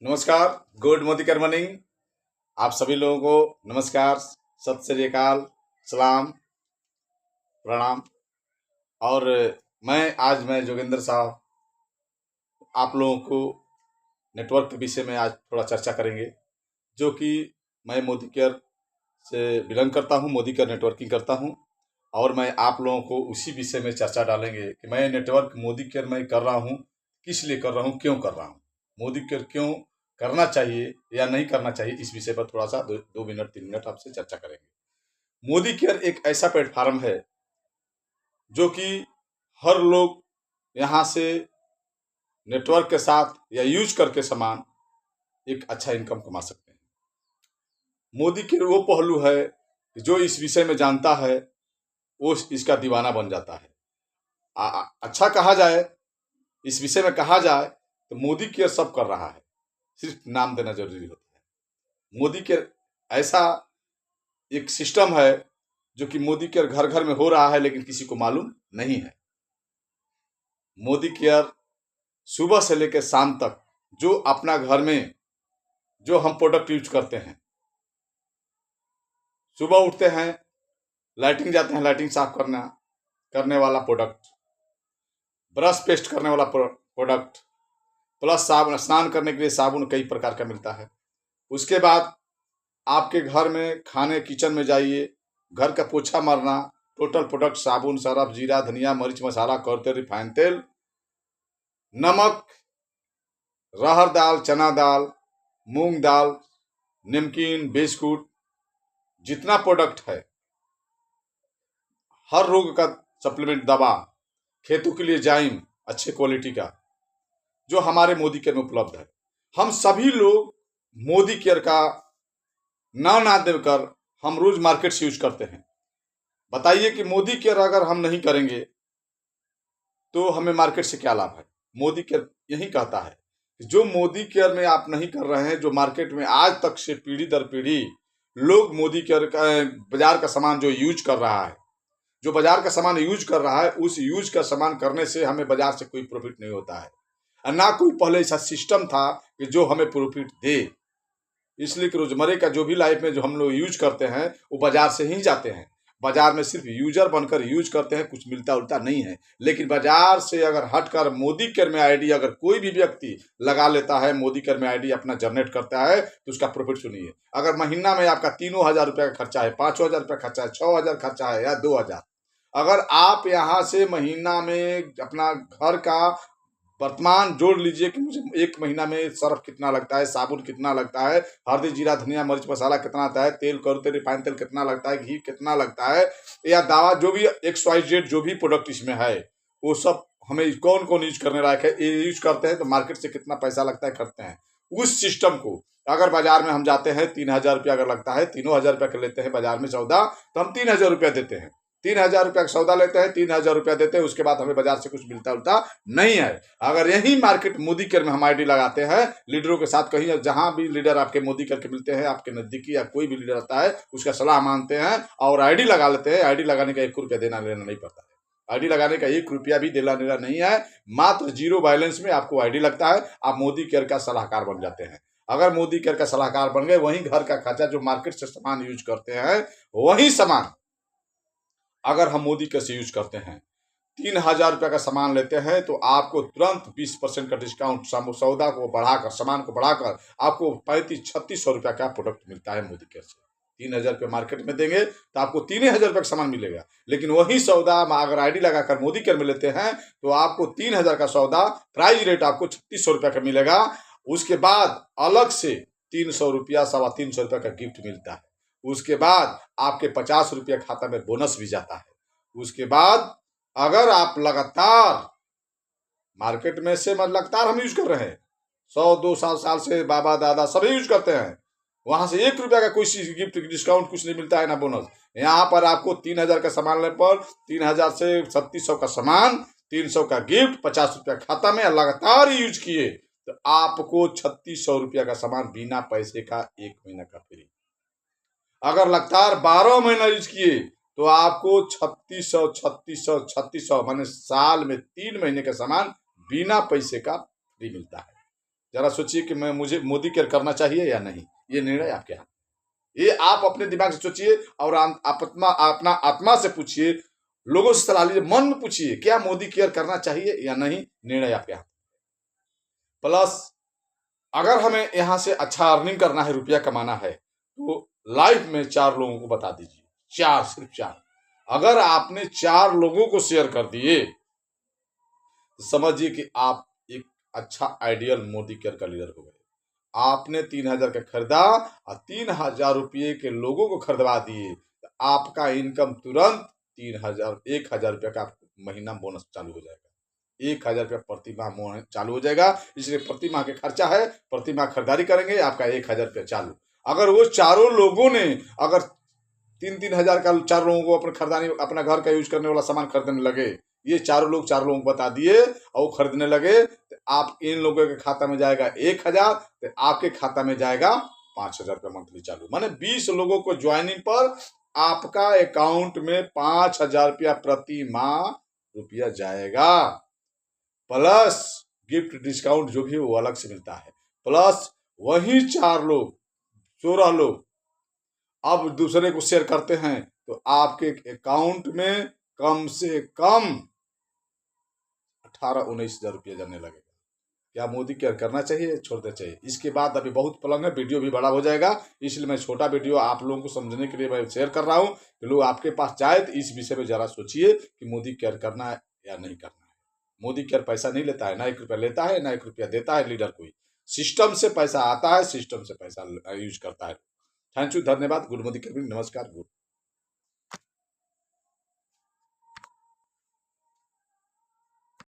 नमस्कार। गुड मोदिकर मॉर्निंग। आप सभी लोगों को नमस्कार, सत श्री अकाल, सलाम, प्रणाम। और मैं जोगिंदर साहब आप लोगों को नेटवर्क के विषय में आज थोड़ा चर्चा करेंगे, जो कि मैं मोदी केयर से बिलोंग करता हूं, मोदी केयर नेटवर्किंग करता हूं। और मैं आप लोगों को उसी विषय में चर्चा डालेंगे कि मैं नेटवर्क मोदी केयर में कर रहा हूं, किस लिए कर रहा हूं, क्यों कर रहा हूं, मोदी केयर क्यों करना चाहिए या नहीं करना चाहिए। इस विषय पर थोड़ा सा दो मिनट 3 मिनट आपसे चर्चा करेंगे। मोदी केयर एक ऐसा प्लेटफॉर्म है जो कि हर लोग यहाँ से नेटवर्क के साथ या यूज करके सामान एक अच्छा इनकम कमा सकते हैं। मोदी केयर वो पहलू है कि जो इस विषय में जानता है वो इसका दीवाना बन जाता है। अच्छा कहा जाए, इस विषय में कहा जाए तो मोदी केयर सब कर रहा है, सिर्फ नाम देना जरूरी होता है। मोदी केयर ऐसा एक सिस्टम है जो कि मोदी केयर घर घर में हो रहा है, लेकिन किसी को मालूम नहीं है। मोदी केयर सुबह से लेकर शाम तक जो अपना घर में जो हम प्रोडक्ट यूज करते हैं, सुबह उठते हैं, लाइटिंग जाते हैं, लाइटिंग साफ करने वाला प्रोडक्ट, ब्रश पेस्ट करने वाला प्रोडक्ट, प्लस साबुन, स्नान करने के लिए साबुन कई प्रकार का मिलता है। उसके बाद आपके घर में खाने किचन में जाइए, घर का पोछा मारना, टोटल प्रोडक्ट साबुन, सरफ, जीरा, धनिया, मिर्च मसाला, कौरते, रिफाइन तेल, नमक, रहर दाल, चना दाल, मूंग दाल, नमकीन, बिस्कुट, जितना प्रोडक्ट है, हर रोग का सप्लीमेंट, दवा, खेतों के लिए जाइम अच्छे क्वालिटी का, जो हमारे मोदी केयर में उपलब्ध है। हम सभी लोग मोदी केयर का नाम ना देकर हम रोज मार्केट से यूज करते हैं। बताइए कि मोदी केयर अगर हम नहीं करेंगे तो हमें मार्केट से क्या लाभ है। मोदी केयर यही कहता है कि जो मोदी केयर में आप नहीं कर रहे हैं, जो मार्केट में आज तक से पीढ़ी दर पीढ़ी लोग मोदी केयर का बाजार का सामान जो यूज कर रहा है, जो बाजार का सामान यूज कर रहा है, उस यूज का सामान करने से हमें बाजार से कोई प्रॉफिट नहीं होता है, और ना कोई पहले ऐसा सिस्टम था कि जो हमें प्रॉफिट दे। इसलिए कि रोजमर्रे का जो भी लाइफ में जो हम लोग यूज करते हैं वो बाजार से ही जाते हैं। बाजार में सिर्फ यूजर बनकर यूज करते हैं, कुछ मिलता उलता नहीं है। लेकिन बाजार से अगर हटकर मोदी केयर में आईडी अगर कोई भी व्यक्ति लगा लेता है, मोदी केयर में आईडी अपना जनरेट करता है, तो उसका प्रॉफिट सुनिए। अगर महीना में आपका 3,000 रुपया का खर्चा है, 5,000 रुपया खर्चा है, 6,000 खर्चा है या 2,000, अगर आप यहाँ से महीना में अपना घर का वर्तमान जोड़ लीजिए कि मुझे एक महीना में सर्फ कितना लगता है, साबुन कितना लगता है, हल्दी, जीरा, धनिया, मिर्च मसाला कितना आता है, तेल, कड़ते, रिफाइन तेल कितना लगता है, घी कितना लगता है, या दवा, जो भी XYZ जो भी प्रोडक्ट इसमें है, वो सब हमें कौन कौन यूज करने लायक है, ये यूज करते हैं तो मार्केट से कितना पैसा लगता है, करते हैं। उस सिस्टम को अगर बाजार में हम जाते हैं, 3,000 रुपया अगर लगता है, 3,000 रुपया का लेते हैं बाजार में सौदा, तो हम 3,000 रुपया देते हैं। 3,000 रुपया का सौदा लेते हैं, 3,000 रुपया देते हैं, उसके बाद हमें बाजार से कुछ मिलता उलता नहीं है। अगर यही मार्केट मोदी केयर में हम आईडी लगाते हैं, लीडरों के साथ कहीं जहां भी लीडर आपके मोदी केयर के मिलते हैं, आपके नजदीकी या कोई भी लीडर आता है, उसका सलाह मानते हैं और आईडी लगा लेते हैं। आईडी लगाने का 1 रुपया देना लेना नहीं पड़ता है। आईडी लगाने का 1 रुपया भी देना लेना नहीं है, मात्र 0 बैलेंस में आपको आईडी लगता है, आप मोदी केयर का सलाहकार बन जाते हैं। अगर मोदी केयर का सलाहकार बन गए, वही घर का खर्चा जो मार्केट से सामान यूज करते हैं, वही सामान अगर हम मोदी केयर से यूज करते हैं, 3,000 रुपया का सामान लेते हैं, तो आपको तुरंत 20% का डिस्काउंट, सौदा को बढ़ाकर, सामान को बढ़ाकर आपको 3500-3600 रुपया का प्रोडक्ट मिलता है मोदी केयर से। 3,000 रुपये मार्केट में देंगे तो आपको 3,000 रुपये का सामान मिलेगा। लेकिन वही सौदा अगर आईडी लगाकर मोदी केयर में लेते हैं, तो आपको 3,000 का सौदा प्राइस रेट आपको 3600 रुपया का मिलेगा। उसके बाद अलग से 300 रुपया, 325 रुपया का गिफ्ट मिलता है। उसके बाद आपके 50 रुपया खाता में बोनस भी जाता है। उसके बाद अगर आप लगातार मार्केट में से लगातार हम यूज कर रहे हैं, 100-200 साल से बाबा दादा सभी यूज करते हैं, वहां से 1 रुपया का कोई गिफ्ट डिस्काउंट कुछ नहीं मिलता है, ना बोनस। यहाँ पर आपको 3,000 का सामान लेने पर 3,000 से 3,700 का सामान, 300 का गिफ्ट, 50 रुपया खाता में, लगातार यूज किए तो आपको 3,600 रुपया का सामान बिना पैसे का 1 महीना का फ्री। अगर लगातार 12 महीना यूज किए तो आपको 3,600 माने साल में 3 महीने का सामान बिना पैसे का फ्री मिलता है। जरा सोचिए कि मुझे मोदी केयर करना चाहिए या नहीं। ये निर्णय आपके हाथ, ये आप अपने दिमाग से सोचिए और अपना आत्मा से पूछिए, लोगों से सलाह लीजिए, मन में पूछिए क्या मोदी केयर करना चाहिए या नहीं। निर्णय आपके हाथ। प्लस अगर हमें यहाँ से अच्छा अर्निंग करना है, रुपया कमाना है, तो लाइफ में 4 लोगों को बता दीजिए। 4, सिर्फ 4। अगर आपने 4 लोगों को शेयर कर दिए तो समझिए कि आप एक अच्छा आइडियल मोदी केयर का लीडर हो गए। आपने 3,000 का खरीदा और 3,000 रुपये के लोगों को खरीदवा दिए, तो आपका इनकम तुरंत 1,000 रुपये का महीना बोनस चालू हो जाएगा। 1,000 रुपया प्रति माह चालू हो जाएगा। इसलिए प्रति माह के खर्चा है, प्रति माह खरीदारी करेंगे, आपका 1,000 रुपया चालू। अगर वो चारों लोगों ने अगर 3,000 का 4 लोगों को अपने खरीदारी, अपना घर का यूज करने वाला सामान खरीदने लगे, ये 4 लोग को बता दिए और वो खरीदने लगे, तो आप इन लोगों के खाता में जाएगा 1,000, तो आपके खाता में जाएगा 5,000 रुपया मंथली चालू। माने 20 लोगों को ज्वाइनिंग पर आपका अकाउंट में 5,000 रुपया प्रति माह रुपया जाएगा। प्लस गिफ्ट डिस्काउंट जो भी है वो अलग से मिलता है। प्लस वही 4 लोग 16 लोग अब दूसरे को शेयर करते हैं, तो आपके अकाउंट में कम से कम 18-19 हजार रुपया जाने लगेगा। क्या मोदी केयर करना चाहिए, छोड़ देना चाहिए? इसके बाद अभी बहुत पलंग है, वीडियो भी बड़ा हो जाएगा, इसलिए मैं छोटा वीडियो आप लोगों को समझने के लिए मैं शेयर कर रहा हूँ कि लोग आपके पास जाए तो इस विषय में जरा सोचिए कि मोदी केयर करना है या नहीं करना है। मोदी केयर पैसा नहीं लेता है, ना 1 रुपया लेता है, ना 1 रुपया देता है लीडर कोई। सिस्टम से पैसा आता है, सिस्टम से पैसा यूज करता है। थैंक यू, धन्यवाद। गुड मोदी केयर, नमस्कार, गुड।